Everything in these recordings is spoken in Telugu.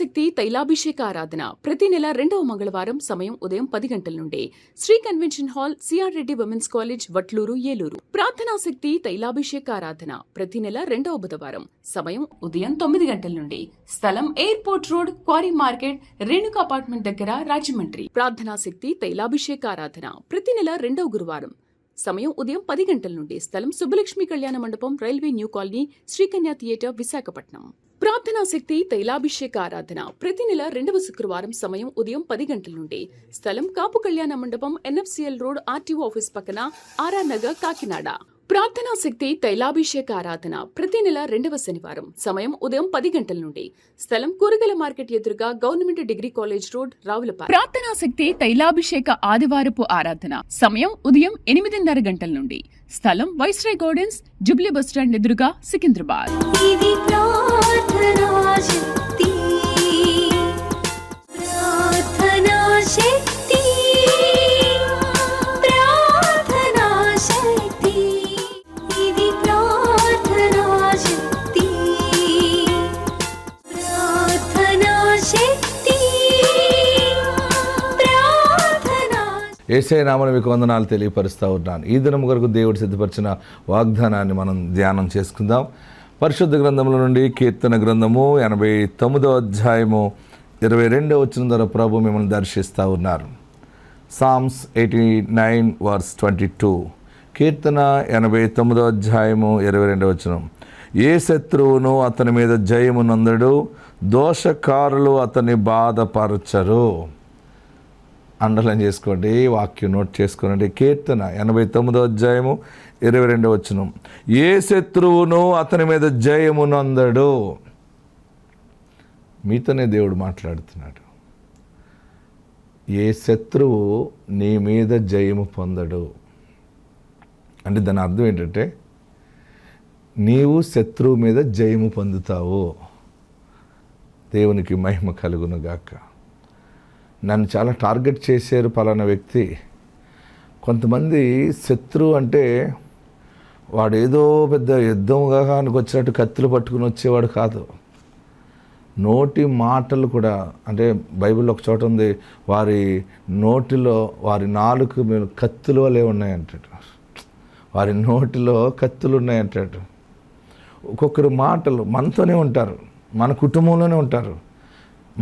శక్తి తైలాభిషేక ఆరాధన ప్రతి నెల 2వ మంగళవారం సమయం ఉదయం 10 గంటల నుండి Shri convention hall CR Reddy women's college Vatluru Eluru. ప్రార్థనా శక్తి తైలాభిషేక ఆరాధన ప్రతి నెల 2వ బుధవారం సమయం ఉదయం 9 గంటల నుండి స్థలం airport road, quarry market, Renuka apartment దగ్గర, రాజమండ్రి. ప్రార్థనా శక్తి తైలాభిషేక ఆరాధన ప్రతి నెల 2వ గురువారం సమయం ఉదయం 10 గంటల నుండి స్థలం సుబ్బలక్ష్మి కళ్యాణ మండపం, railway new colony, Srikanya theatre, Visakhapatnam. ప్రార్థనా శక్తి తైలాభిషేక ఆరాధన ప్రతి నెల 2వ శుక్రవారం సమయం ఉదయం 10 గంటల నుండి స్థలం కాపు కళ్యాణ మండపం, ఎన్ఎఫ్సిఎల్ రోడ్, ఆర్టీఓ ఆఫీస్ పక్కన, ఆర్ఆర్ నగర్, కాకినాడ. ప్రార్థనా శక్తి తైలాభిషేక ఆరాధన ప్రతి నెల 2వ శనివారం సమయం ఉదయం 10 గంటల నుండి స్థలం కూరగాయల మార్కెట్ ఎదురుగా, government degree college road, Ravulapalem. ప్రార్థనా శక్తి తైలాభిషేక ఆదివారపు ఆరాధన సమయం ఉదయం 8:30 గంటల నుండి స్థలం వైస్రాయ్ గార్డెన్స్, జుబ్లీ బస్టాండ్ ఎదురుగా, సికింద్రాబాద్. యేసయ్య నామమున మీకు వందనాలు తెలియపరుస్తూ ఉన్నాను. ఈ దినం కొరకు దేవుడు సిద్ధపరిచిన వాగ్దానాన్ని మనం ధ్యానం చేసుకుందాం. పరిశుద్ధ గ్రంథముల నుండి కీర్తన గ్రంథము 89వ అధ్యాయము 22వ వచనం ద్వారా ప్రభు మిమ్మల్ని దర్శిస్తూ ఉన్నారు. Psalms 89 verse 22. కీర్తన 89వ అధ్యాయము 22వ వచనం. ఏ శత్రువును అతని మీద జయము నందడు, దోషకారులు అతన్ని బాధపరచరు. అండర్లైన్ చేసుకోండి, వాక్యం నోట్ చేసుకోండి. కీర్తన 89వ అధ్యాయము 22వ వచనం. ఏ శత్రువును అతని మీద జయము నందడు. మీతోనే దేవుడు మాట్లాడుతున్నాడు. ఏ శత్రువు నీ మీద జయము పొందడు అంటే దాని అర్థం ఏంటంటే నీవు శత్రువు మీద జయము పొందుతావు. దేవునికి మహిమ కలుగును గాక. నన్ను చాలా టార్గెట్ చేశారు పలానా వ్యక్తి. కొంతమంది శత్రువు అంటే వాడు ఏదో పెద్ద యుద్ధంగా వచ్చినట్టు కత్తులు పట్టుకుని వచ్చేవాడు కాదు. నోటి మాటలు కూడా, అంటే బైబిల్లో ఒక చోట ఉంది, వారి నోటిలో, వారి నాలుక మీద కత్తులు వలె ఉన్నాయంటాడు. వారి నోటిలో కత్తులు ఉన్నాయంటాడు. ఒక్కొక్కరు మాటలు మనతోనే ఉంటారు, మన కుటుంబంలోనే ఉంటారు,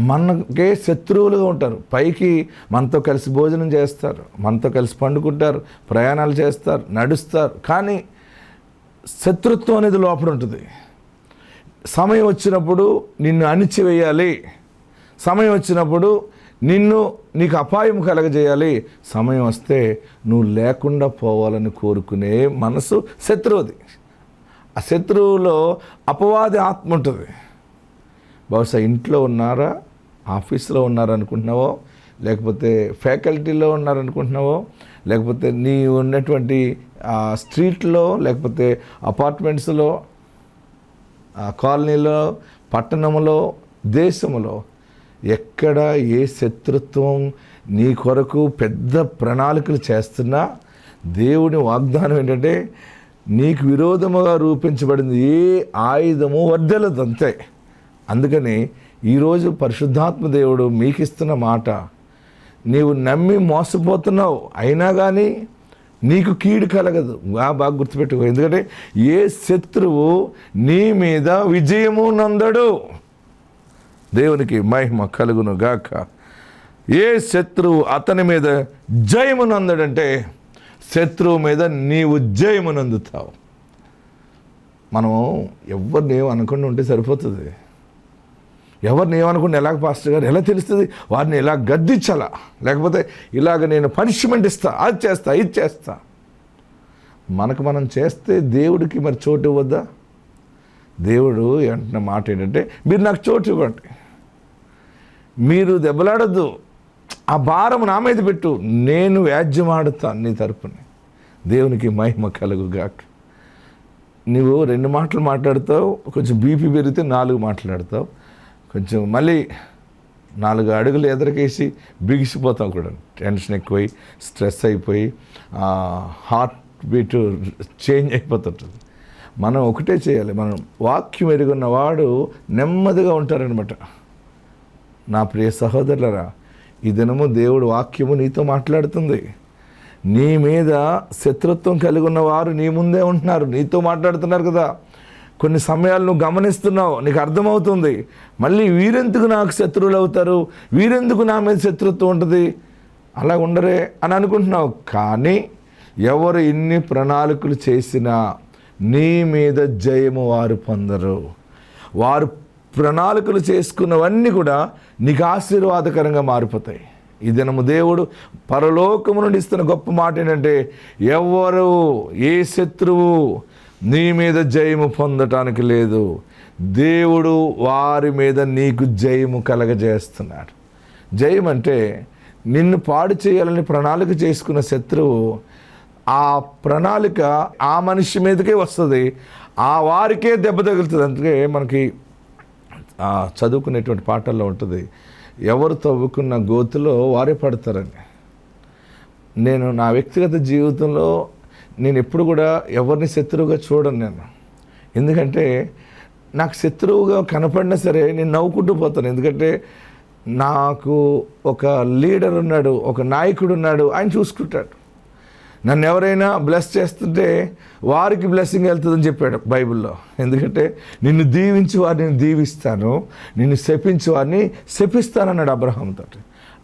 మనకే శత్రువులుగా ఉంటారు. పైకి మనతో కలిసి భోజనం చేస్తారు, మనతో కలిసి పండుకుంటారు, ప్రయాణాలు చేస్తారు, నడుస్తారు, కానీ శత్రుత్వం అనేది లోపల ఉంటుంది. సమయం వచ్చినప్పుడు నిన్ను అణిచివేయాలి, సమయం వచ్చినప్పుడు నీకు అపాయం కలగజేయాలి, సమయం వస్తే నువ్వు లేకుండా పోవాలని కోరుకునే మనసు శత్రువుది. ఆ శత్రువులో అపవాది ఆత్మ ఉంటుంది. బహుశా ఇంట్లో ఉన్నారా, ఆఫీస్లో ఉన్నారనుకుంటున్నావో, లేకపోతే ఫ్యాకల్టీలో ఉన్నారనుకుంటున్నావో, లేకపోతే నీ ఉన్నటువంటి స్ట్రీట్లో, లేకపోతే అపార్ట్మెంట్స్లో, కాలనీలో, పట్టణంలో, దేశంలో, ఎక్కడ ఏ శత్రుత్వం నీ కొరకు పెద్ద ప్రణాళికలు చేస్తున్నా దేవుని వాగ్దానం ఏంటంటే నీకు విరోధముగా రూపించబడింది ఏ ఆయుధము వర్ధలదు, అంతే. అందుకని ఈరోజు పరిశుద్ధాత్మ దేవుడు మీకు ఇస్తున్న మాట, నీవు నమ్మి మోసపోతున్నావు, అయినా కానీ నీకు కీడు కలగదు. బాగా గుర్తుపెట్టుకో. ఎందుకంటే ఏ శత్రువు నీ మీద విజయము నందడు. దేవునికి మహిమ కలుగును గాక. ఏ శత్రువు అతని మీద జయము నందడంటే శత్రువు మీద నీవు జయము నందుతావు. మనం ఎవరిని ఏమనుకుండా ఉంటే సరిపోతుంది. ఎవరిని ఏమనుకుంటే ఎలాగ పాస్టర్ గారు ఎలా తెలుస్తుంది, వారిని ఎలా గద్దించాలా, లేకపోతే ఇలాగ నేను పనిష్మెంట్ ఇస్తా, అది చేస్తా, ఇది చేస్తా. మనకు మనం చేస్తే దేవుడికి మరి చోటు ఇవ్వద్దా? దేవుడు అంటున్న మాట ఏంటంటే మీరు నాకు చోటు ఇవ్వండి, మీరు దెబ్బలాడద్దు, ఆ భారం నా మీద పెట్టు, నేను వ్యాజ్యమాడుతాను నీ తరపుని. దేవునికి మహిమ కలుగుగాక. నువ్వు 2 మాటలు మాట్లాడతావు, కొంచెం బీపీ పెరిగితే 4 మాట్లాడతావు, కొంచెం మళ్ళీ 4 అడుగులు ఎదరికేసి బిగిసిపోతాం కూడా. టెన్షన్ ఎక్కువై, స్ట్రెస్ అయిపోయి, హార్ట్ బీట్ చేంజ్ అయిపోతుంటుంది. మనం ఒకటే చేయాలి, మనం వాక్యం ఎరుగున్న వాడు నెమ్మదిగా ఉంటారనమాట. నా ప్రియ సహోదరులరా, ఈ దినము దేవుడు వాక్యము నీతో మాట్లాడుతుంది. నీ మీద శత్రుత్వం కలిగి ఉన్న వారు నీ ముందే ఉంటున్నారు, నీతో మాట్లాడుతున్నారు కదా. కొన్ని సమయాలు నువ్వు గమనిస్తున్నావు, నీకు అర్థమవుతుంది, మళ్ళీ వీరెందుకు నాకు శత్రువులు అవుతారు, వీరెందుకు నా మీద శత్రుత్వం ఉంటుంది, అలా ఉండరే అని అనుకుంటున్నావు. కానీ ఎవరు ఎన్ని ప్రణాళికలు చేసినా నీ మీద జయము వారు పొందరు. వారు ప్రణాళికలు చేసుకున్నవన్నీ కూడా నీకు ఆశీర్వాదకరంగా మారిపోతాయి. ఈ దినము దేవుడు పరలోకము నుండి ఇస్తున్న గొప్ప మాట ఏంటంటే, ఎవరు ఏ శత్రువు నీ మీద జయము పొందటానికి లేదు. దేవుడు వారి మీద నీకు జయము కలగజేస్తున్నాడు. జయం అంటే నిన్ను పాడు చేయాలని ప్రణాళిక చేసుకున్న శత్రువు, ఆ ప్రణాళిక ఆ మనిషి మీదకే వస్తుంది, ఆ వారికే దెబ్బ తగులుతుంది. అందుకే మనకి చదువుకునేటువంటి పాటల్లో ఉంటుంది, ఎవరు తవ్వుకున్న గోతులో వారే పడతారని. నేను నా వ్యక్తిగత జీవితంలో నేను ఎప్పుడు కూడా ఎవరిని శత్రువుగా చూడను నేను. ఎందుకంటే నాకు శత్రువుగా కనపడినా సరే నేను నవ్వుకుంటూ పోతాను. ఎందుకంటే నాకు ఒక లీడర్ ఉన్నాడు, ఒక నాయకుడు ఉన్నాడు, ఆయన చూసుకుంటాడు. నన్ను ఎవరైనా బ్లెస్ చేస్తుంటే వారికి బ్లెస్సింగ్ వెళ్తుందని చెప్పాడు బైబిల్లో. ఎందుకంటే నిన్ను దీవించి వారిని దీవిస్తాను, నిన్ను శపించి వారిని శపిస్తానన్నాడు అబ్రహాంతో.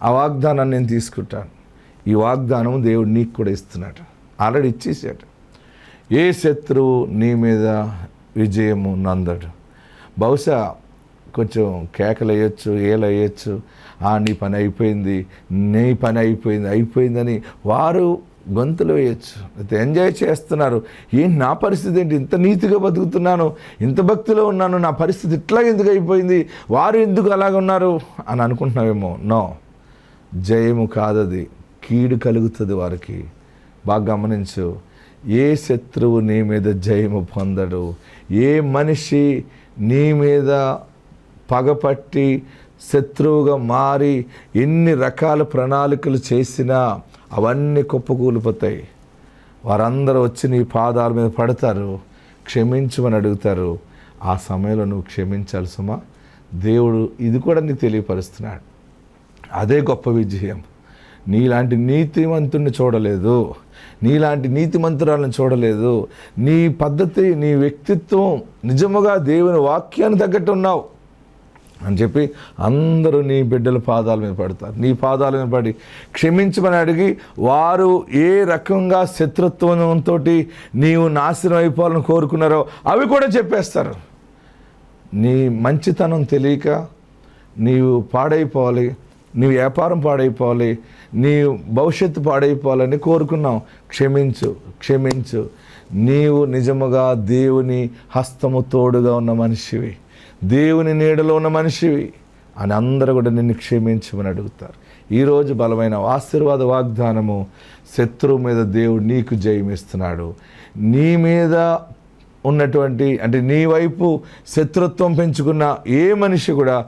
ఆ వాగ్దానాన్ని నేను తీసుకుంటాను. ఈ వాగ్దానం దేవుడు నీకు కూడా ఇస్తున్నాడు, ఆల్రెడీ ఇచ్చేసాడు. ఏ శత్రువు నీ మీద విజయము నందడు. బహుశా కొంచెం కేకలు వేయచ్చు, ఏలు వేయచ్చు, నీ పని అయిపోయింది, నీ పని అయిపోయిందని వారు గొంతులు వేయచ్చు, అయితే ఎంజాయ్ చేస్తున్నారు. ఏంటి నా పరిస్థితి ఏంటి, ఇంత నీతిగా బతుకుతున్నాను, ఇంత భక్తిలో ఉన్నాను, నా పరిస్థితి ఇట్లా ఎందుకు అయిపోయింది, వారు ఎందుకు అలాగ ఉన్నారు అని అనుకుంటున్నావేమో. నో, జయము కాదది, కీడు కలుగుతుంది వారికి. బాగా గమనించు, ఏ శత్రువు నీ మీద జయము పొందడు. ఏ మనిషి నీ మీద పగపట్టి శత్రువుగా మారి ఎన్ని రకాల ప్రణాళికలు చేసినా అవన్నీ కుప్పకూలిపోతాయి. వారందరూ వచ్చి నీ పాదాల మీద పడతారు, క్షమించమని అడుగుతారు. ఆ సమయంలో నువ్వు క్షమించాలి సుమా. దేవుడు ఇది కూడా నీకు తెలియపరుస్తున్నాడు. అదే గొప్ప విజయం. నీలాంటి నీతిమంతుడిని చూడలేదు, నీలాంటి నీతిమంతురాలను చూడలేదు. నీ పద్ధతి, నీ వ్యక్తిత్వం నిజముగా దేవుని వాక్యాన్ని తగ్గట్టు ఉన్నావు అని చెప్పి అందరూ నీ బిడ్డల పాదాల మీద పడతారు. నీ పాదాల మీద పడి క్షమించమని అడిగి, వారు ఏ రకంగా శత్రుత్వంతో నీవు నాశనం అయిపోవాలని కోరుకున్నారో అవి కూడా చెప్పేస్తారు. నీ మంచితనం తెలియక నీవు పాడైపోవాలి, నీ వ్యాపారం పాడైపోవాలి, నీ భవిష్యత్తు పాడైపోవాలని కోరుకున్నావు. క్షమించు. నీవు నిజముగా దేవుని హస్తము తోడుగా ఉన్న మనిషివి, దేవుని నీడలో ఉన్న మనిషివి అని అందరూ కూడా నిన్ను క్షమించమని అడుగుతారు. ఈరోజు బలమైన ఆశీర్వాద వాగ్దానము, శత్రువు మీద దేవుడు నీకు జయమిస్తున్నాడు. నీ మీద ఉన్నటువంటి, అంటే నీ వైపు శత్రుత్వం పెంచుకున్న ఏ మనిషి కూడా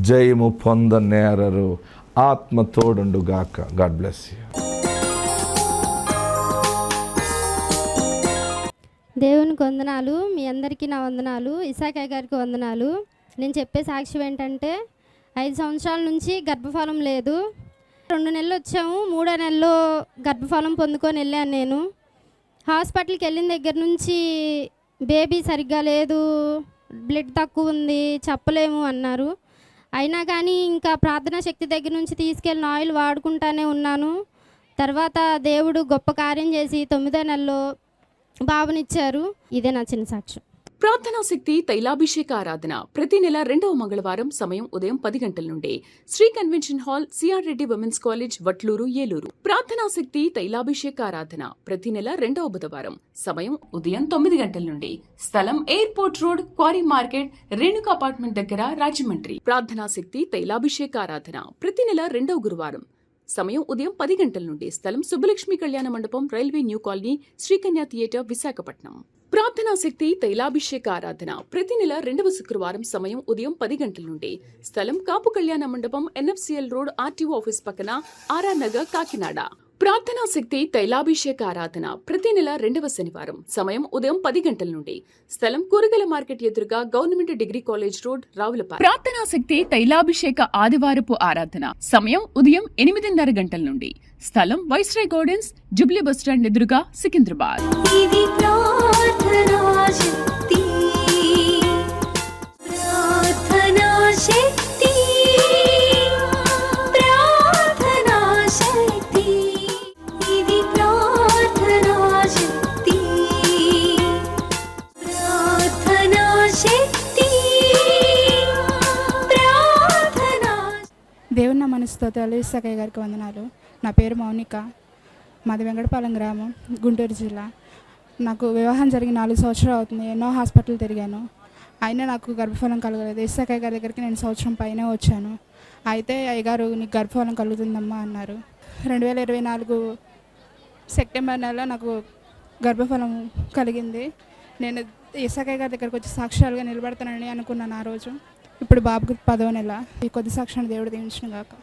జయము పొందనేరరు. ఆత్మ తోడుండు గాక. God bless you. దేవునికి వందనాలు. మీ అందరికీ నా వందనాలు. ఇసాకయ్య గారికి వందనాలు. నేను చెప్పే సాక్ష్యం ఏంటంటే, 5 సంవత్సరాల నుంచి గర్భఫలం లేదు. 2 నెలలు వచ్చాము, 3వ నెలలో గర్భఫలం పొందుకొని వెళ్ళాను. నేను హాస్పిటల్కి వెళ్ళిన దగ్గర నుంచి బేబీ సరిగ్గా లేదు, బ్లడ్ తక్కువ ఉంది, చెప్పలేము అన్నారు. అయినా కానీ ఇంకా ప్రార్థనా శక్తి దగ్గర నుంచి తీసుకెళ్ళిన ఆయిల్ వాడుకుంటానే ఉన్నాను. తర్వాత దేవుడు గొప్ప కార్యం చేసి 9వ నెలలో బాబునిచ్చారు. ఇదే నా చిన్న సాక్ష్యం. ప్రార్థనా శక్తి తైలాభిషేక ఆరాధన ప్రతి నెల 2వ మంగళవారం సమయం ఉదయం 10 గంటల నుండి Shri convention hall, CR Reddy women's college, Vatluru, Eluru. ప్రార్థనా శక్తి తైలాభిషేక ఆరాధన ప్రతి నెల 2వ బుధవారం సమయం ఉదయం 9 గంటల నుండి. స్థలం airport road, quarry market, Renuka apartment దగ్గర, రాజమండ్రి. ప్రార్థనా శక్తి తైలాభిషేక ఆరాధన ప్రతి నెల 2వ గురువారం సమయం ఉదయం 10 గంటల నుండి. స్థలం సుబ్బలక్ష్మి కళ్యాణ మండపం, railway new colony, Sri Kanya theatre, Visakhapatnam. ప్రార్థనా శక్తి తైలాభిషేక ఆరాధన ప్రతి నెల 2వ శుక్రవారం సమయం ఉదయం 10 గంటల నుండి. స్థలం కాపు కళ్యాణ మండపం, ఎన్ఎఫ్సిఎల్ రోడ్, ఆర్టీఓ ఆఫీస్ పక్కన, ఆర్ఆర్ నగర్, కాకినాడ. ప్రార్థనా శక్తి తైలాభిషేక ఆరాధన ప్రతి నెల 2వ శనివారం. సమయం ఉదయం 10 గంటల నుండి. స్థలం కూరగాయల మార్కెట్ ఎదురుగా government degree college road, Ravulapalem. ప్రార్థనా శక్తి తైలాభిషేక ఆదివారపు ఆరాధన. సమయం ఉదయం 8:30 గంటల నుండి. స్థలం వైస్రాయ్ గార్డెన్స్, జూబ్లీ బస్టాండ్ ఎదురుగా, సికింద్రాబాద్. ఇది ప్రార్థనా శక్తి, ప్రార్థనా శక్తి, ప్రార్థనా శక్తి, ఇది ప్రార్థనా శక్తి, ప్రార్థనా శక్తి, ప్రార్థనా. దేవుని నా మనసుతోతాలు ఇసాకయ్య గారికి వందనాలు. నా పేరు మౌనిక, మాది వెంకటపాలెం గ్రామం, గుంటూరు జిల్లా. నాకు వివాహం జరిగి 4 సంవత్సరాలు అవుతుంది. ఎన్నో హాస్పిటల్ తిరిగాను, అయినా నాకు గర్భఫలం కలగలేదు. ఇసాకయ్య గారి దగ్గరికి నేను సంవత్సరం పైనే వచ్చాను. అయితే అయ్యగారు నీకు గర్భఫలం కలుగుతుందమ్మా అన్నారు. 2024 సెప్టెంబర్ నెలలో నాకు గర్భఫలం కలిగింది. నేను ఇసాకయ్య గారి దగ్గరికి వచ్చి సాక్ష్యాలుగా నిలబడతానని అనుకున్నాను ఆ రోజు. ఇప్పుడు బాబుకి 10వ నెల. ఈ కొద్ది సాక్ష్యాన్ని దేవుడు దీవించును గాక.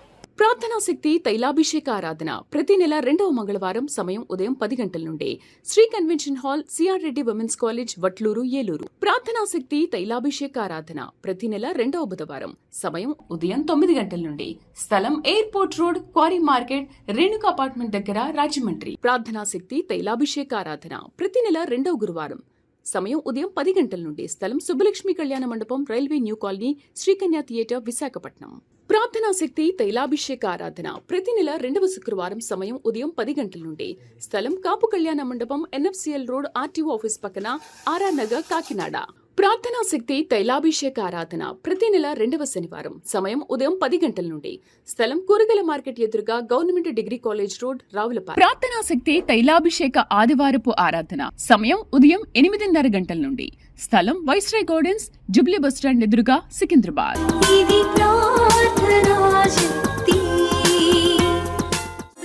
ప్రార్థనా శక్తి తైలాభిషేక ఆరాధన ప్రతి నెల 2వ మంగళవారం. సమయం ఉదయం 10 గంటల నుండి. Shri convention hall, CR Reddy women's college, Vatluru, Eluru. ప్రార్థనా శక్తి తైలాభిషేక ఆరాధన ప్రతి నెల 2వ బుధవారం. సమయం ఉదయం 9 గంటల నుండి. స్థలం airport road, quarry market, Renuka apartment దగ్గర, రాజమండ్రి. ప్రార్థనా శక్తి తైలాభిషేక ఆరాధన ప్రతి నెల 2వ గురువారం. సమయం ఉదయం 10 గంటల నుండి. స్థలం సుబ్బలక్ష్మి కళ్యాణ మండపం, railway new colony, Srikanya theatre, Visakhapatnam. ప్రార్థనా శక్తి తైలాభిషేక ఆరాధన ప్రతి నెల 2వ శుక్రవారం. సమయం ఉదయం 10 గంటల నుండి. స్థలం కాపు కళ్యాణ మండపం, ఎన్ఎఫ్సిఎల్ రోడ్, ఆర్టీఓ ఆఫీస్ పక్కన, ఆర్ఆర్ నగర్, కాకినాడ. ప్రార్థనా శక్తి తైలాభిషేక ఆరాధన ప్రతి నెల 2వ శనివారం. సమయం ఉదయం 10 గంటల నుండి. స్థలం కూరగాయల మార్కెట్ ఎదురుగా government degree college road, Ravulapalem. ప్రార్థనా శక్తి తైలాభిషేక ఆదివారపు ఆరాధన. సమయం ఉదయం 8:30 గంటల నుండి. స్థలం వైస్రాయ్ గార్డెన్స్, జూబ్లీ బస్టాండ్ ఎదురుగా, సికింద్రాబాద్. ఇది ప్రార్థనా శక్తి,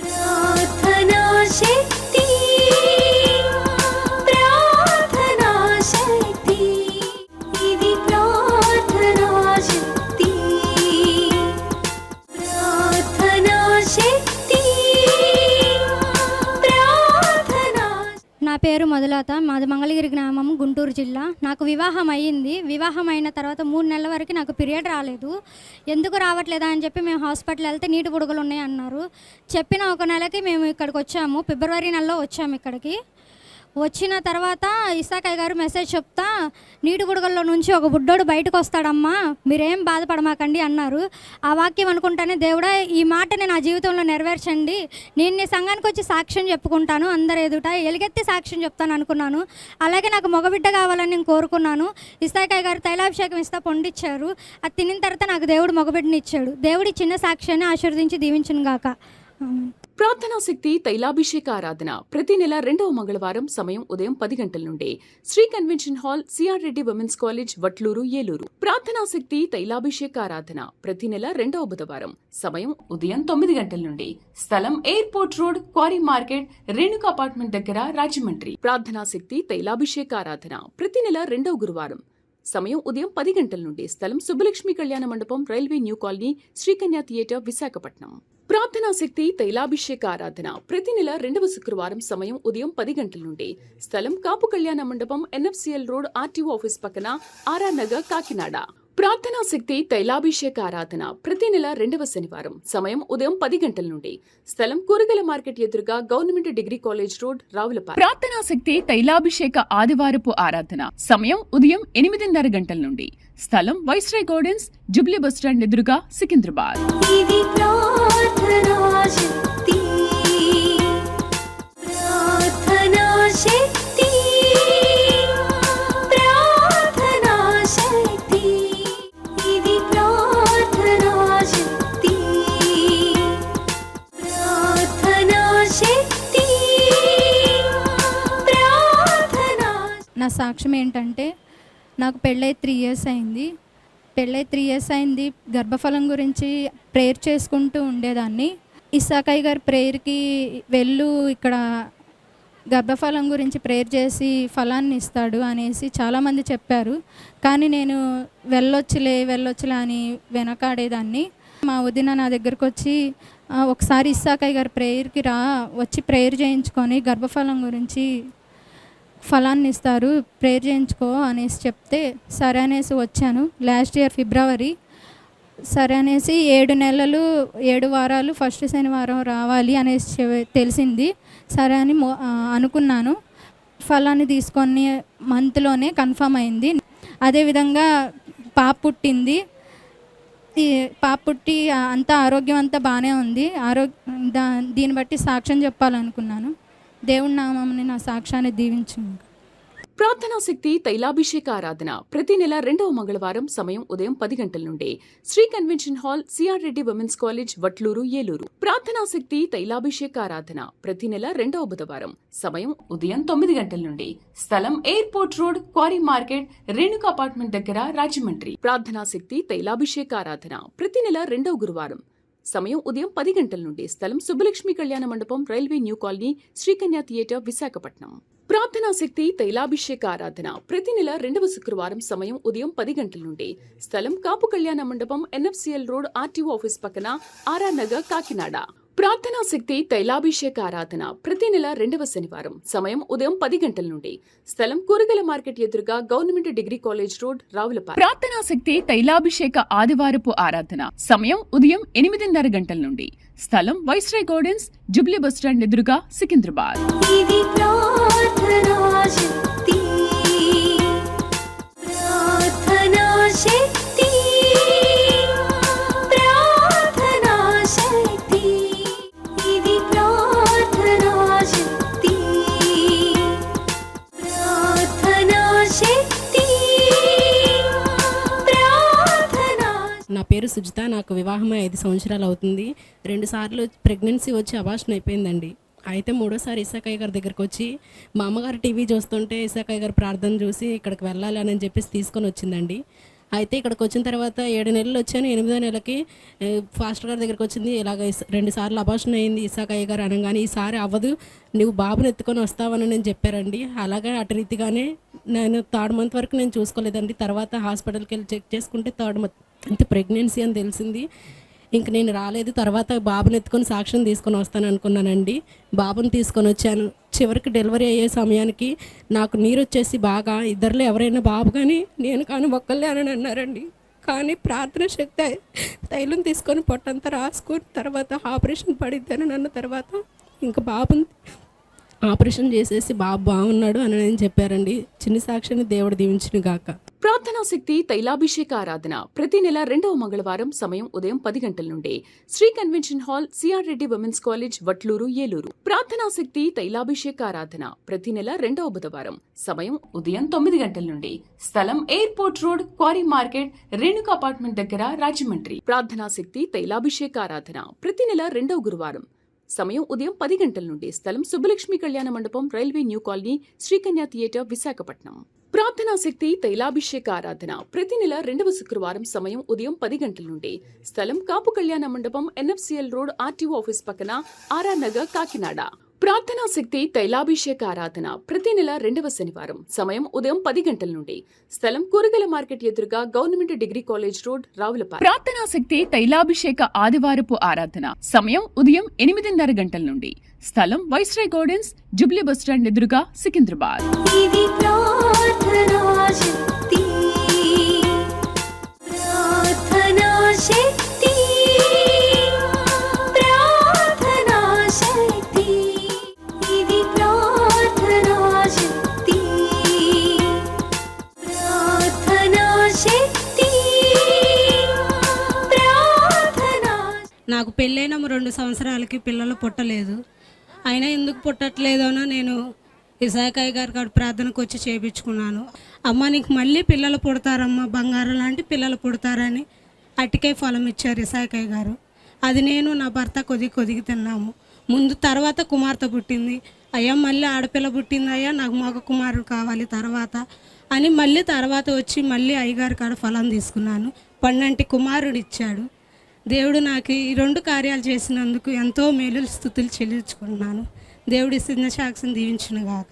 ప్రార్థనా శక్తి, ప్రార్థనా శక్తి, ఇది ప్రార్థనా శక్తి, ప్రార్థనా శక్తి, ప్రార్థనా. నా పేరు మధులత, మాది మంగళగిరి గ్రామం, గుంటూరు జిల్లా. నాకు వివాహం అయ్యింది. వివాహం అయిన తర్వాత 3 నెలల వరకు నాకు పీరియడ్ రాలేదు. ఎందుకు రావట్లేదా అని చెప్పి మేము హాస్పిటల్ వెళ్తే నీటి బుడగలు ఉన్నాయి అన్నారు. చెప్పిన 1 నెలకి మేము ఇక్కడికి వచ్చాము. ఫిబ్రవరి నెలలో వచ్చాము ఇక్కడికి. వచ్చిన తర్వాత ఇసాకయ్య గారు మెసేజ్ చెప్తా, నీటి బుడగల్లో నుంచి ఒక బుడ్డోడు బయటకు వస్తాడమ్మా, మీరేం బాధపడమాకండి అన్నారు. ఆ వాక్యం అనుకుంటానే, దేవుడా ఈ మాటని నా జీవితంలో నెరవేర్చండి, నేను నీ సంఘానికి వచ్చి సాక్ష్యం చెప్పుకుంటాను, అందరు ఎదుట ఎలుగెత్తి సాక్ష్యం చెప్తాను అనుకున్నాను. అలాగే నాకు మగబిడ్డ కావాలని నేను కోరుకున్నాను. ఇసాకయ్య గారు తైలాభిషేకం ఇస్తా పొండిచ్చారు. అది తినిన తర్వాత నాకు దేవుడు మగబిడ్డని ఇచ్చాడు. దేవుడి చిన్న సాక్ష్యాన్ని ఆశీర్వదించి దీవించును గాక. ప్రార్థనా శక్తి తైలాభిషేక ఆరాధన ప్రతి నెల 2వ మంగళవారం. సమయం ఉదయం 10 గంటల నుండి. Shri convention hall, CR Reddy women's college, Vatluru, Eluru. ప్రార్థనా శక్తి తైలాభిషేక ఆరాధన ప్రతి నెల 2వ బుధవారం. సమయం ఉదయం 9 గంటల నుండి. స్థలం airport road, quarry market, Renuka apartment దగ్గర, రాజమండ్రి. ప్రార్థనా శక్తి తైలాభిషేక ఆరాధన ప్రతి నెల 2వ గురువారం. సమయం ఉదయం 10 గంటల నుండి. స్థలం సుబ్బలక్ష్మి కళ్యాణ మండపం, railway new colony, Srikanya theatre, Visakhapatnam. ప్రార్థనా శక్తి తైలాభిషేక ఆరాధన ప్రతి నెల 2వ శుక్రవారం. సమయం ఉదయం 10 గంటల నుండి. స్థలం కాపు కళ్యాణ మండపం, ఎన్ఎఫ్సిఎల్ రోడ్, ఆర్టీఓ ఆఫీస్ పక్కన, ఆర్ఆర్ నగర్, కాకినాడ. ప్రార్థనా శక్తి తైలాభిషేక ఆరాధన ప్రతి నెల 2వ శనివారం. సమయం ఉదయం 10 గంటల నుండి. స్థలం కూరగాయల మార్కెట్ ఎదురుగా government degree college road, Ravulapalem. ప్రార్థనా శక్తి తైలాభిషేక ఆదివారపు ఆరాధన. సమయం ఉదయం 8:30 గంటల నుండి. స్థలం వైస్రాయ్ గార్డెన్స్, జూబ్లీ బస్టాండ్ ఎదురుగా, సికింద్రాబాద్. ఇది ప్రార్థనా శక్తి, ప్రార్థనా శక్తి, ప్రార్థనా శక్తి, ఇది ప్రార్థనా శక్తి, ప్రార్థనా శక్తి, ప్రార్థనా. నా సాక్ష్యం ఏంటంటే, నాకు పెళ్ళై 3 ఇయర్స్ అయింది. పెళ్ళై 3 ఇయర్స్ అయింది. గర్భఫలం గురించి ప్రేయర్ చేసుకుంటూ ఉండేదాన్ని. ఇసాకయ్య గారి ప్రేయర్కి వెళ్ళు, ఇక్కడ గర్భఫలం గురించి ప్రేయర్ చేసి ఫలాన్ని ఇస్తాడు అనేసి చాలామంది చెప్పారు. కానీ నేను వెళ్ళొచ్చులే అని వెనకాడేదాన్ని. మా వదిన నా దగ్గరకు వచ్చి, ఒకసారి ఇస్సాకయ్య గారి ప్రేయర్కి వచ్చి ప్రేయర్ చేయించుకొని గర్భఫలం గురించి ఫలాన్ని ఇస్తారు, ప్రేయర్ చేయించుకో అనేసి చెప్తే సరే అనేసి వచ్చాను. Last year February. సరే అనేసి 7 నెలలు 7 వారాలు ఫస్ట్ శనివారం రావాలి అనేసి తెలిసింది. సరే అని అనుకున్నాను. ఫలాన్ని తీసుకొని మంత్లోనే కన్ఫర్మ్ అయింది. అదేవిధంగా పాప పుట్టింది. పాప పుట్టి అంతా ఆరోగ్యం అంతా బాగానే ఉంది. దీన్ని బట్టి సాక్ష్యం చెప్పాలనుకున్నాను. దేవుడి నామముని నా సాక్ష్యాన్ని దీవించు. ప్రార్థనా శక్తి తైలాభిషేక ఆరాధన ప్రతి నెల 2వ మంగళవారం సమయం ఉదయం 10 గంటల నుండి Shri convention hall CR Reddy women's college Vatluru Eluru. ప్రార్థనా శక్తి తైలాభిషేక ఆరాధన ప్రతి నెల 2వ బుధవారం సమయం ఉదయం 9 గంటల నుండి స్థలం airport road, quarry market, Renuka apartment దగ్గర, రాజమండ్రి. ప్రార్థనా శక్తి తైలాభిషేక ఆరాధన ప్రతి నెల 2వ గురువారం సమయం ఉదయం 10 గంటల నుండి స్థలం సుబ్బలక్ష్మి కళ్యాణ మండపం, railway new colony, Srikanya theatre, Visakhapatnam. ప్రార్థనా శక్తి తైలాభిషేక ఆరాధన ప్రతి నెల 2వ శుక్రవారం సమయం ఉదయం 10 గంటల నుండి స్థలం కాపు కళ్యాణ మండపం, ఎన్ఎఫ్సిఎల్ రోడ్, ఆర్టీఓ ఆఫీస్ పక్కన, ఆర్ఆర్ నగర్, కాకినాడ. ప్రార్థనా శక్తి తైలాభిషేక ఆరాధన ప్రతి నెల 2వ శనివారం సమయం ఉదయం 10 గంటల నుండి స్థలం కూరగాయల మార్కెట్ ఎదురుగా, government degree college road, Ravulapalem. ప్రార్థనా శక్తి తైలాభిషేక ఆదివారపు ఆరాధన సమయం ఉదయం 8:30 గంటల నుండి స్థలం వైస్రాయ్ గార్డెన్స్, జుబ్లీ బస్టాండ్ ఎదురుగా, సికింద్రాబాద్. ఇది ప్రార్థనా శక్తి, ప్రార్థనా శక్తి, ప్రార్థనా శక్తి. ఇది ప్రార్థనా శక్తి, ప్రార్థనా శక్తి, ప్రార్థనా. నా పేరు సుజిత. నాకు వివాహమై 5 సంవత్సరాలు అవుతుంది. 2 సార్లు ప్రెగ్నెన్సీ వచ్చి అబార్షన్ అయిపోయిందండి. అయితే 3వసారి ఇస్సాకయ్య గారి దగ్గరికి వచ్చి మా అమ్మగారు టీవీ చూస్తుంటే ఇస్సాకయ్య గారు ప్రార్థన చూసి ఇక్కడికి వెళ్ళాలి అని చెప్పేసి తీసుకొని వచ్చిందండి. అయితే ఇక్కడికి వచ్చిన తర్వాత 7 నెలలు వచ్చాను. 8వ నెలకి ఫాస్టర్ గారి దగ్గరికి వచ్చింది. ఇలాగ 2 సార్లు అబార్షన్ అయింది ఇస్సాకయ్య గారు అనగానే, ఈసారి అవ్వదు, నువ్వు బాబుని ఎత్తుకొని వస్తావని నేను చెప్పారండి. అలాగే అటు రీతిగానే నేను 3rd మంత్ వరకు నేను చూసుకోలేదండి. తర్వాత హాస్పిటల్కి వెళ్ళి చెక్ చేసుకుంటే 3rd మంత్ అంటే ప్రెగ్నెన్సీ అని తెలిసింది. ఇంక నేను రాలేదు. తర్వాత బాబుని ఎత్తుకొని సాక్ష్యం తీసుకొని వస్తాను అనుకున్నానండి. బాబుని తీసుకొని వచ్చాను. చివరికి డెలివరీ అయ్యే సమయానికి నాకు నీరు వచ్చేసి బాగా, ఇద్దరిలో ఎవరైనా బాబు కానీ నేను కానీ ఒక్కళ్ళే అని అన్నారండి. కానీ ప్రార్థన శక్తి తైలం తీసుకొని పొట్టంతా రాసుకొని తర్వాత ఆపరేషన్ పడిద్దని అన్న తర్వాత ఇంకా బాబుని ఆపరేషన్ చేసేసి బాబు బాగున్నాడు అని నేను చెప్పారండి. చిన్న సాక్షిని దేవుడు దీవించును గాక. ప్రార్థనా శక్తి తైలాభిషేక ఆరాధన ప్రతి నెల 2వ మంగళవారం సమయం ఉదయం 10 గంటల నుండి Shri convention hall CR Reddy women's college Vatluru Eluru. ప్రార్థనా శక్తి తైలాభిషేక ఆరాధన ప్రతి నెల 2వ బుధవారం సమయం ఉదయం 9 గంటల నుండి స్థలం airport road, quarry market, Renuka apartment దగ్గర, రాజమండ్రి. ప్రార్థనా శక్తి తైలాభిషేక ఆరాధన ప్రతి నెల 2వ గురువారం సమయం ఉదయం 10 గంటల నుండి స్థలం సుబ్బలక్ష్మి కళ్యాణ మండపం, railway new colony, Srikanya theatre, Visakhapatnam. ప్రార్థనా శక్తి తైలాభిషేక ఆరాధన ప్రతి నెల 2వ శుక్రవారం సమయం ఉదయం 10 గంటల నుండి స్థలం కాపు కళ్యాణ మండపం, ఎన్ఎఫ్సిఎల్ రోడ్, ఆర్టీఓ ఆఫీస్ పక్కన, ఆర్ఆర్ నగర్, కాకినాడ. ప్రార్థనా శక్తి తైలాభిషేక ఆరాధన ప్రతి నెల 2వ శనివారం సమయం ఉదయం 10 గంటల నుండి స్థలం కూరగాయల మార్కెట్ ఎదురుగా, government degree college road, Ravulapalem. ప్రార్థనా శక్తి తైలాభిషేక ఆదివారపు ఆరాధన సమయం ఉదయం 8:30 గంటల నుండి స్థలం వైస్రాయ్ గార్డెన్స్, జుబ్లీ బస్టాండ్ ఎదురుగా, సికింద్రాబాద్. ఇది ప్రార్థనా శక్తి, ప్రార్థనా శక్తి, ప్రార్థనా శక్తి. ఇది ప్రార్థనా శక్తి, ప్రార్థనా శక్తి, ప్రార్థనా. నాకు పెళ్ళైన 2 సంవత్సరాలకి పిల్లలు పుట్టలేదు. అయినా ఎందుకు పుట్టట్లేదోనో నేను ఇస్సాకయ్య గారి కాడ ప్రార్థనకు వచ్చి చేయించుకున్నాను. అమ్మ నీకు మళ్ళీ పిల్లలు పుడతారమ్మా, బంగారం లాంటి పిల్లలు పుడతారని అట్టికాయ ఫలం ఇచ్చారు ఇస్సాకయ్య గారు. అది నేను నా భర్త కొద్దిగి తిన్నాము. ముందు తర్వాత కుమార్తె పుట్టింది. అయ్యా మళ్ళీ ఆడపిల్ల పుట్టింది, అయ్యా నాకు మగ కుమారుడు కావాలి తర్వాత అని మళ్ళీ తర్వాత వచ్చి మళ్ళీ అయ్యగారి కాడ ఫలం తీసుకున్నాను. 12 కుమారుడు ఇచ్చాడు దేవుడు. నాకు ఈ 2 కార్యాలు చేసినందుకు ఎంతో మేలు స్తుతులు చెల్లించుకుంటున్నాను. దేవుడి చిన్న సాక్షిని దీవించును గాక.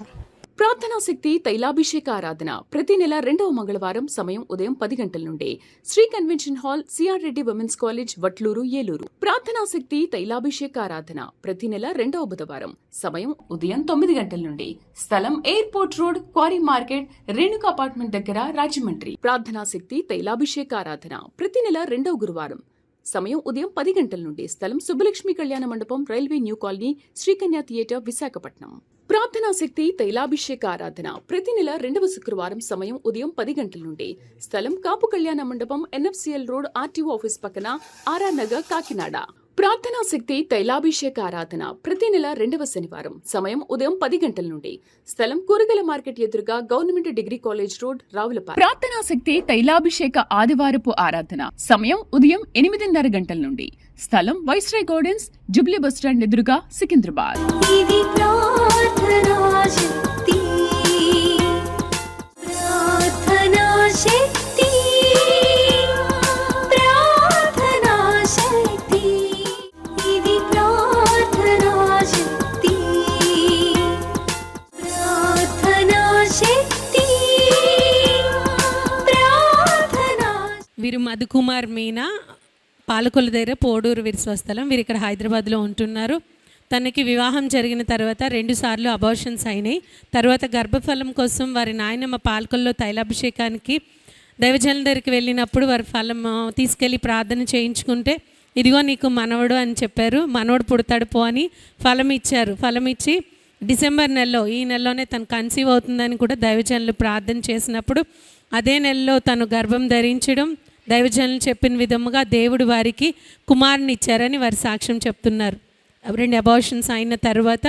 ప్రార్థనా శక్తి తైలాభిషేక ఆరాధన ప్రతి నెల 2వ మంగళవారం సమయం ఉదయం 10 గంటల నుండి Shri convention hall CR Reddy women's college Vatluru Eluru. ప్రార్థనా శక్తి తైలాభిషేక ఆరాధన ప్రతి నెల 2వ బుధవారం సమయం ఉదయం 9 గంటల నుండి స్థలం airport road, quarry market, Renuka apartment దగ్గర, రాజమండ్రి. ప్రార్థనా శక్తి తైలాభిషేక ఆరాధన ప్రతి నెల 2వ గురువారం సమయం ఉదయం 10 గంటల నుండి స్థలం సుబ్బలక్ష్మి కళ్యాణ మండపం, railway new colony, Srikanya theatre, Visakhapatnam. ప్రార్థనా శక్తి తైలాభిషేక ఆరాధన ప్రతి నెల 2వ శుక్రవారం సమయం ఉదయం 10 గంటల నుండి స్థలం కాపు కళ్యాణ మండపం, ఎన్ఎఫ్సిఎల్ రోడ్, ఆర్టీఓ ఆఫీస్ పక్కన, ఆర్ఆర్ నగర్, కాకినాడ. ప్రార్థనా శక్తి తైలాభిషేక ఆరాధన ప్రతి నెల 2వ శనివారం సమయం ఉదయం 10 గంటల నుండి స్థలం కూరగాయల మార్కెట్ ఎదురుగా, government degree college road, Ravulapalem. ప్రార్థనా శక్తి తైలాభిషేక ఆదివారపు ఆరాధన సమయం ఉదయం 8:30 గంటల నుండి స్థలం వైస్రాయ్ గార్డెన్స్, జుబ్లీ బస్టాండ్ ఎదురుగా, సికింద్రాబాద్. ఇది ప్రార్థనా శక్తి, ప్రార్థనా శక్తి, ప్రార్థనా శక్తి. ఇది ప్రార్థనా శక్తి, ప్రార్థనా శక్తి, ప్రార్థనా. వీరు మధుకుమార్ మీనా, పాలకొల దగ్గర పోడూరు వీరి స్వస్థలం. వీరు ఇక్కడ హైదరాబాద్లో ఉంటున్నారు. తనకి వివాహం జరిగిన తర్వాత 2 సార్లు అబార్షన్స్ అయినాయి. తర్వాత గర్భఫలం కోసం వారి నాయనమ్మ పాలకొల్లో తైలాభిషేకానికి దైవజనుల దగ్గరికి వెళ్ళినప్పుడు వారి ఫలం తీసుకెళ్ళి ప్రార్థన చేయించుకుంటే, ఇదిగో నీకు మనవడు అని చెప్పారు, మనవడు పుడతాడు పో అని ఫలం ఇచ్చారు. ఫలం ఇచ్చి డిసెంబర్ నెలలో, ఈ నెలలోనే తను కన్సీవ్ అవుతుందని కూడా దైవజనులు ప్రార్థన చేసినప్పుడు అదే నెలలో తను గర్భం ధరించడం, దైవజనులు చెప్పిన విధముగా దేవుడు వారికి కుమారుని ఇచ్చారని వారి సాక్ష్యం చెప్తున్నారు. 2 అబార్షన్స్ అయిన తర్వాత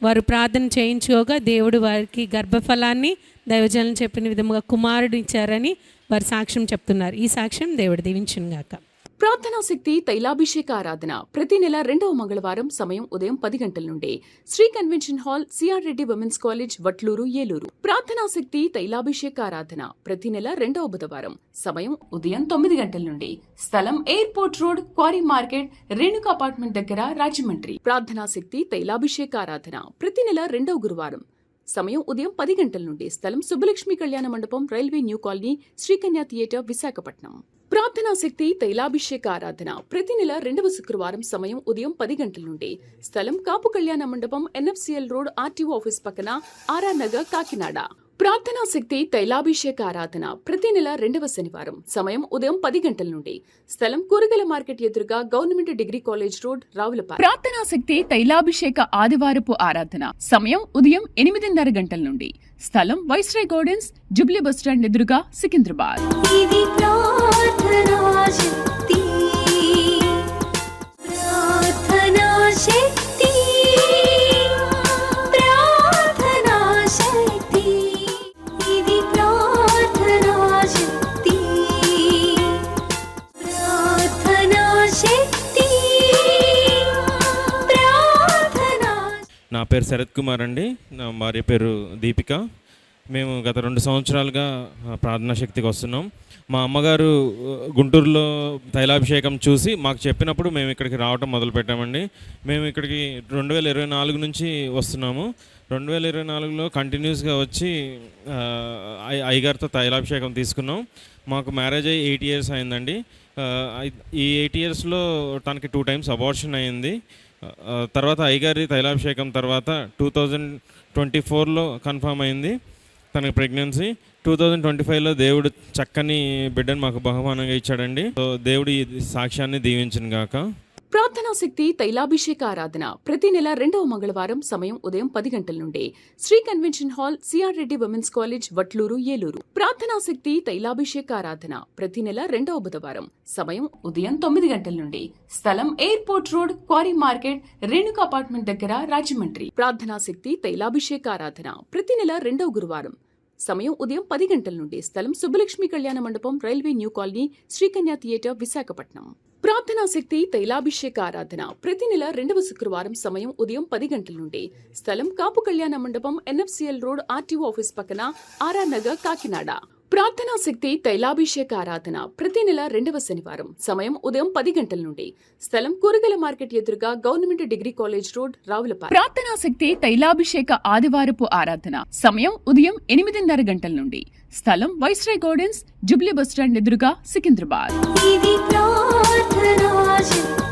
వారు ప్రార్థన చేయించుకోగా దేవుడు వారికి గర్భఫలాన్ని దైవజనులు చెప్పిన విధముగా కుమారుడు ఇచ్చారని వారి సాక్ష్యం చెప్తున్నారు. ఈ సాక్ష్యం దేవుడు దీవించును గాక. ప్రార్థనా శక్తి తైలాభిషేక ఆరాధన ప్రతి నెల 2వ మంగళవారం సమయం ఉదయం 10 గంటల నుండి Shri convention hall CR Reddy women's college Vatluru Eluru. ప్రార్థనా శక్తి తైలాభిషేక ఆరాధన ప్రతి నెల 2వ బుధవారం సమయం ఉదయం 9 గంటల నుండి స్థలం airport road, quarry market, Renuka apartment దగ్గర, రాజమండ్రి. ప్రార్థనా శక్తి తైలాభిషేక ఆరాధన ప్రతి నెల 2వ గురువారం సమయం ఉదయం 10 గంటల నుండి స్థలం సుబ్బలక్ష్మి కళ్యాణ మండపం, railway new colony, Srikanya theatre, Visakhapatnam. ప్రార్థనా శక్తి తైలాభిషేక ఆరాధన ప్రతి నెల 2వ శుక్రవారం సమయం ఉదయం 10 గంటల నుండి స్థలం కాపు కళ్యాణ మండపం, ఎన్ఎఫ్సిఎల్ రోడ్, ఆర్టీఓ ఆఫీస్ పక్కన, ఆర్ఆర్ నగర్, కాకినాడ. ప్రార్థనా శక్తి తైలాభిషేక ఆరాధన ప్రతి నెల 2వ శనివారం సమయం ఉదయం 10 గంటల నుండి స్థలం కూరగాయల మార్కెట్ ఎదురుగా, government degree college road, Ravulapalem. ప్రార్థనా శక్తి తైలాభిషేక ఆదివారపు ఆరాధన సమయం ఉదయం 8:30 గంటల నుండి స్థలం వైస్రాయ్ గార్డెన్స్, జుబ్లీ బస్టాండ్ ఎదురుగా, సికింద్రాబాద్. ఇది ప్రార్థనా శక్తి, ప్రార్థనా శక్తి, ప్రార్థనా శక్తి. ఇది ప్రార్థనా శక్తి, ప్రార్థనా శక్తి, ప్రార్థనా. నా పేరు శరత్ కుమార్ అండి. నా భార్య పేరు దీపిక. మేము గత 2 సంవత్సరాలుగా ప్రార్థనా శక్తికి వస్తున్నాం. మా అమ్మగారు గుంటూరులో తైలాభిషేకం చూసి మాకు చెప్పినప్పుడు మేము ఇక్కడికి రావటం మొదలుపెట్టామండి. మేము ఇక్కడికి 2024 నుంచి వస్తున్నాము. 2024లో కంటిన్యూస్గా వచ్చి అయ్యగారితో తైలాభిషేకం తీసుకున్నాం. మాకు మ్యారేజ్ అయ్యి 8 years అయిందండి. ఈ 8 yearsలో తనకి 2 times అబార్షన్ అయింది. తర్వాత అయ్యగారి తైలాభిషేకం తర్వాత 2024లో కన్ఫర్మ్ అయింది తనకి ప్రెగ్నెన్సీ. 2025లో దేవుడు చక్కని బిడ్డను మాకు బహుమానంగా ఇచ్చాడండి. సో దేవుడు ఈ సాక్ష్యాన్ని దీవించును గాక. ప్రార్థనా శక్తి తైలాభిషేక ఆరాధన ప్రతి నెల 2వ మంగళవారం సమయం ఉదయం 10 గంటల నుండి Shri convention hall CR Reddy women's college Vatluru Eluru. ప్రార్థనా శక్తి తైలాభిషేక ఆరాధన ప్రతి నెల 2వ బుధవారం సమయం ఉదయం 9 గంటల నుండి స్థలం airport road, quarry market, Renuka apartment దగ్గర, రాజమండ్రి. ప్రార్థనా శక్తి తైలాభిషేక ఆరాధన ప్రతి నెల 2వ గురువారం సమయం ఉదయం 10 గంటల నుండి స్థలం సుబ్బలక్ష్మి కళ్యాణ మండపం, railway new colony, Srikanya theatre, Visakhapatnam. ప్రార్థనా శక్తి తైలాభిషేక ఆరాధన ప్రతి నెల 2వ శుక్రవారం సమయం ఉదయం 10 గంటల నుండి. స్థలం కాపు కళ్యాణ మండపం, NFCL రోడ్, RTO ఆఫీస్ పక్కన, RR నగర్, కాకినాడ. ప్రార్థనా శక్తి తైలాభిషేక ఆరాధన ప్రతి నెల 2వ శనివారం సమయం ఉదయం 10 గంటల నుండి. స్థలం కూరగాయల మార్కెట్ ఎదురుగా, government degree college road, Ravulapalem. ప్రార్థనా శక్తి తైలాభిషేక ఆదివారపు ఆరాధన సమయం ఉదయం 8:30 గంటల నుండి. స్థలం వైస్రాయ్ గార్డెన్స్, జుబ్లీ బస్టాండ్ ఎదురుగా, సికింద్రాబాద్. ఇది ప్రార్థనా శక్తి.